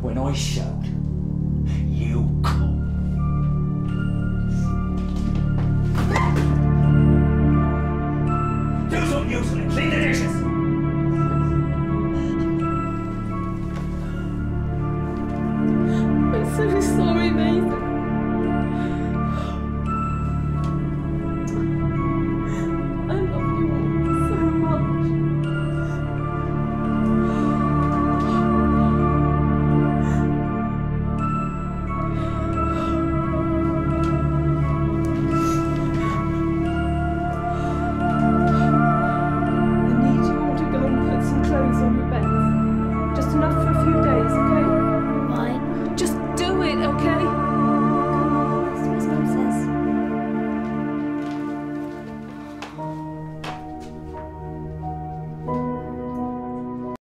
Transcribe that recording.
When I showed, you come. Do something useful and clean the dishes. I'm so sorry, Nathan.